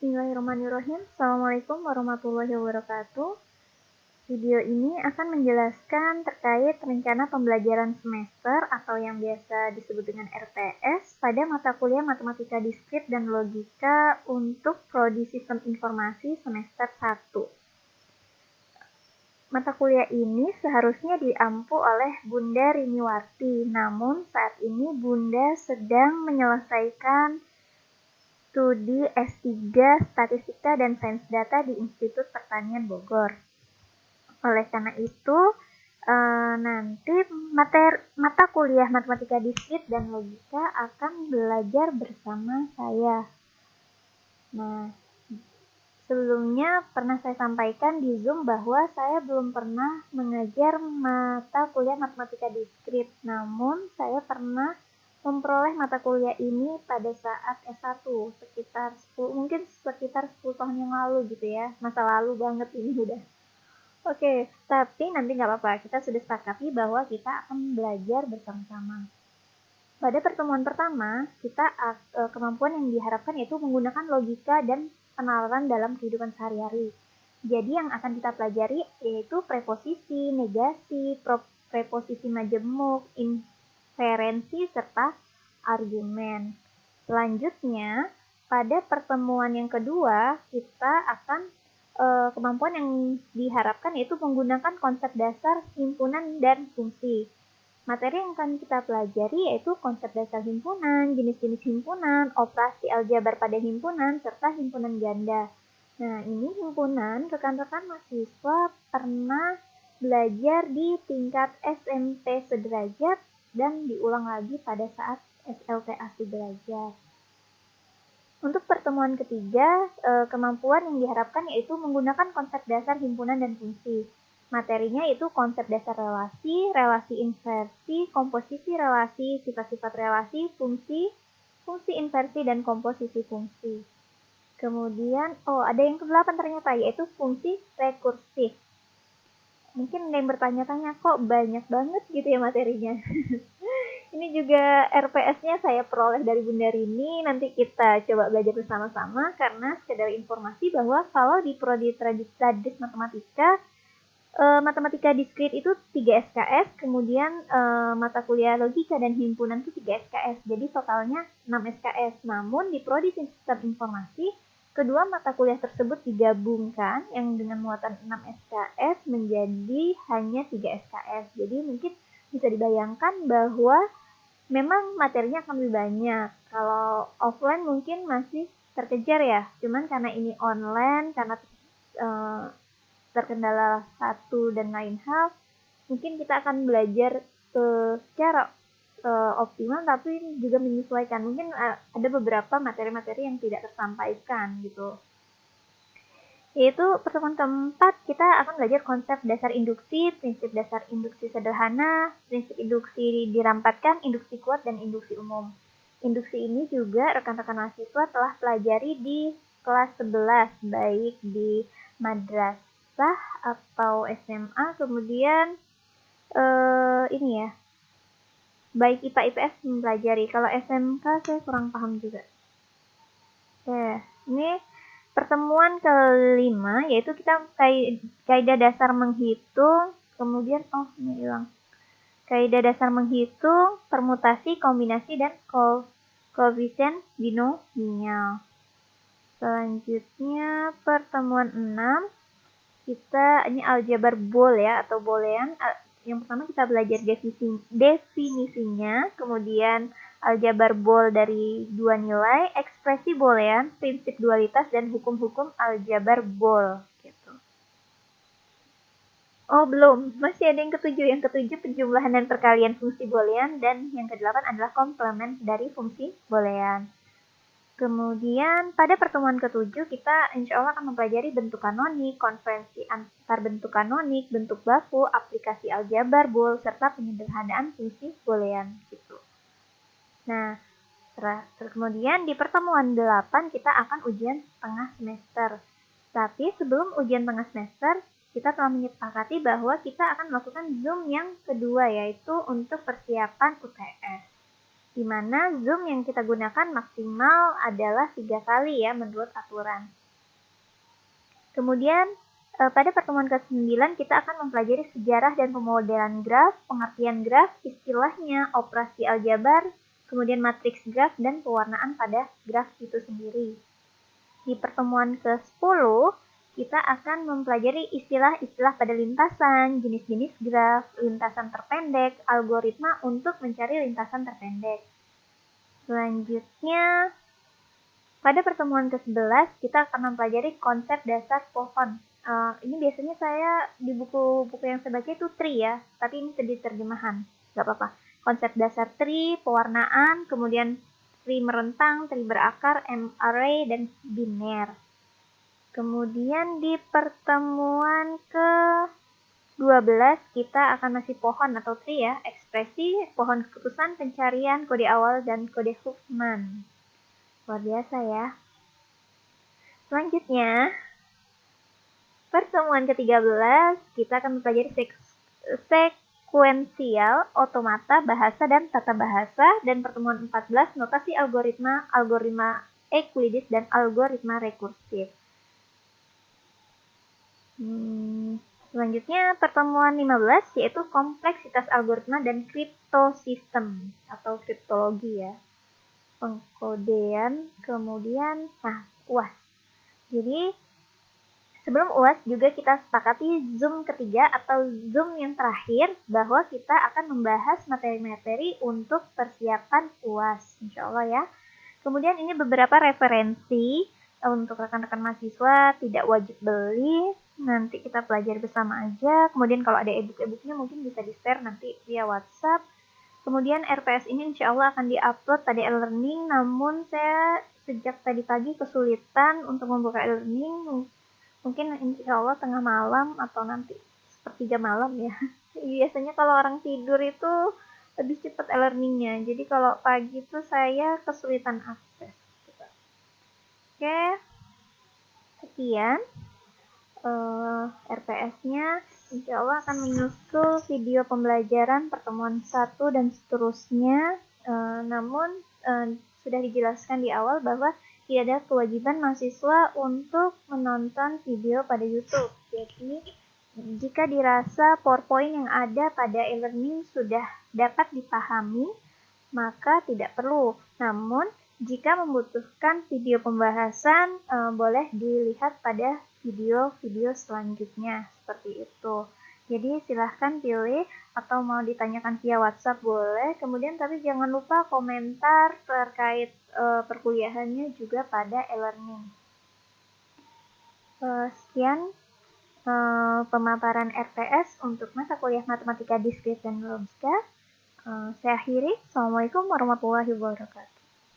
Bismillahirrahmanirrahim. Assalamualaikum warahmatullahi wabarakatuh. Video ini akan menjelaskan terkait rencana pembelajaran semester atau yang biasa disebut dengan RPS pada mata kuliah Matematika Diskrit dan Logika untuk Prodi Sistem Informasi semester 1. Mata kuliah ini seharusnya diampu oleh Bunda Riniwarti, namun saat ini Bunda sedang menyelesaikan studi S3 Statistika dan Sains Data di Institut Pertanian Bogor. Oleh karena itu, nanti mata kuliah Matematika Diskrit dan Logika akan belajar bersama saya. Nah, sebelumnya pernah saya sampaikan di Zoom bahwa saya belum pernah mengajar mata kuliah Matematika Diskrit, namun saya pernah memperoleh mata kuliah ini pada saat S1 sekitar 10 tahun yang lalu gitu ya. Masa lalu banget ini udah. Oke, tapi nanti nggak apa-apa, kita sudah sepakati bahwa kita akan belajar bersama-sama. Pada pertemuan pertama, kemampuan yang diharapkan yaitu menggunakan logika dan penalaran dalam kehidupan sehari-hari. Jadi yang akan kita pelajari yaitu preposisi, negasi, preposisi majemuk, inferensi, serta argumen. Selanjutnya, pada pertemuan yang kedua, kita akan kemampuan yang diharapkan yaitu menggunakan konsep dasar himpunan dan fungsi. Materi yang akan kita pelajari yaitu konsep dasar himpunan, jenis-jenis himpunan, operasi aljabar pada himpunan, serta himpunan ganda. Nah, ini himpunan rekan-rekan mahasiswa pernah belajar di tingkat SMP sederajat dan diulang lagi pada saat SLTA sederajat. Untuk pertemuan ketiga, kemampuan yang diharapkan yaitu menggunakan konsep dasar himpunan dan fungsi. Materinya yaitu konsep dasar relasi, relasi inversi, komposisi relasi, sifat-sifat relasi, fungsi inversi, dan komposisi fungsi. Kemudian, ada yang ke-8 ternyata, yaitu fungsi rekursif. Mungkin ada yang bertanya-tanya, kok banyak banget gitu ya materinya. Ini juga RPS-nya saya peroleh dari Bunda Rini, nanti kita coba belajar bersama-sama karena sekedar informasi bahwa kalau di Prodi Tradis Matematika, Matematika Diskrit itu 3 SKS, kemudian mata kuliah Logika dan Himpunan itu 3 SKS, jadi totalnya 6 SKS. Namun di Prodi Sistem Informasi, kedua mata kuliah tersebut digabungkan yang dengan muatan 6 SKS menjadi hanya 3 SKS. Jadi mungkin bisa dibayangkan bahwa memang materinya akan lebih banyak. Kalau offline mungkin masih terkejar ya, cuman karena ini online, karena terkendala satu dan lain hal, mungkin kita akan belajar secara optimal tapi juga menyesuaikan. Mungkin ada beberapa materi-materi yang tidak tersampaikan gitu. Yaitu pertemuan keempat kita akan belajar konsep dasar induksi, prinsip dasar induksi sederhana, prinsip induksi dirampatkan, induksi kuat, dan induksi umum. Induksi ini juga rekan-rekan mahasiswa telah pelajari di kelas 11, baik di madrasah atau SMA, kemudian ini ya, baik IPA IPS mempelajari. Kalau SMK saya kurang paham juga. Ini pertemuan kelima, yaitu kita kaidah dasar menghitung, kemudian ini hilang. Kaidah dasar menghitung, permutasi, kombinasi, dan koefisien binomial. Selanjutnya pertemuan 6, ini aljabar bool ya atau boolean. Yang pertama kita belajar definisinya, kemudian aljabar bool dari 2 nilai, ekspresi boolean, prinsip dualitas, dan hukum-hukum aljabar bool gitu. Belum, masih ada yang ketujuh. Yang ketujuh penjumlahan dan perkalian fungsi boolean, dan yang ke-8 adalah komplement dari fungsi boolean. Kemudian pada pertemuan ke-7 kita insya Allah akan mempelajari bentuk kanonik, konferensi antar bentuk kanonik, bentuk baku, aplikasi aljabar bool, serta penyederhanaan fungsi boolean gitu. Nah, kemudian di pertemuan 8 kita akan ujian tengah semester. Tapi sebelum ujian tengah semester, kita telah menyepakati bahwa kita akan melakukan Zoom yang kedua, yaitu untuk persiapan UTS. di mana zoom yang kita gunakan maksimal adalah 3 kali ya menurut aturan. Kemudian pada pertemuan ke-9 kita akan mempelajari sejarah dan pemodelan graf, pengertian graf, istilahnya, operasi aljabar, kemudian matriks graf, dan pewarnaan pada graf itu sendiri. Di pertemuan ke-10 kita akan mempelajari istilah-istilah pada lintasan, jenis-jenis graf, lintasan terpendek, algoritma untuk mencari lintasan terpendek. Selanjutnya, pada pertemuan ke-11 kita akan mempelajari konsep dasar pohon. Ini biasanya saya di buku-buku yang saya baca itu tree ya, tapi ini tadi terjemahan, nggak apa-apa. Konsep dasar tree, pewarnaan, kemudian tree merentang, tree berakar, array, dan biner. Kemudian di pertemuan ke-12 kita akan masih pohon atau tree ya, ekspresi, pohon keputusan, pencarian, kode awal, dan kode Huffman. Luar biasa ya. Selanjutnya, pertemuan ke-13 kita akan mempelajari sekuensial, otomata, bahasa, dan tata bahasa. Dan pertemuan 14 notasi algoritma, algoritma Euclides, dan algoritma rekursif. Selanjutnya pertemuan 15 yaitu kompleksitas algoritma dan kriptosistem atau kriptologi ya. Pengkodean, kemudian UAS. Jadi sebelum UAS juga kita sepakati Zoom ketiga atau Zoom yang terakhir bahwa kita akan membahas materi-materi untuk persiapan UAS, insya Allah ya. Kemudian ini beberapa referensi untuk rekan-rekan mahasiswa, tidak wajib beli, nanti kita pelajari bersama aja. Kemudian kalau ada e-book-nya mungkin bisa di-share nanti via WhatsApp. Kemudian RPS ini insya Allah akan di-upload pada e-learning, namun saya sejak tadi pagi kesulitan untuk membuka e-learning. Mungkin insya Allah tengah malam atau nanti sepertiga malam ya. Biasanya kalau orang tidur itu lebih cepat e-learningnya. Jadi kalau pagi itu saya kesulitan akses. Oke, sekian RPS-nya. Insya Allah akan menyusul video pembelajaran pertemuan 1 dan seterusnya. Namun sudah dijelaskan di awal bahwa tidak ada kewajiban mahasiswa untuk menonton video pada YouTube. Jadi, jika dirasa PowerPoint yang ada pada e-learning sudah dapat dipahami, maka tidak perlu. Namun, jika membutuhkan video pembahasan, boleh dilihat pada video-video selanjutnya, seperti itu. Jadi silahkan pilih atau mau ditanyakan via WhatsApp boleh. Kemudian tapi jangan lupa komentar terkait perkuliahannya juga pada e-learning. Sekian pemaparan RPS untuk mata kuliah Matematika Diskrit dan Logika. Saya akhiri. Assalamualaikum warahmatullahi wabarakatuh.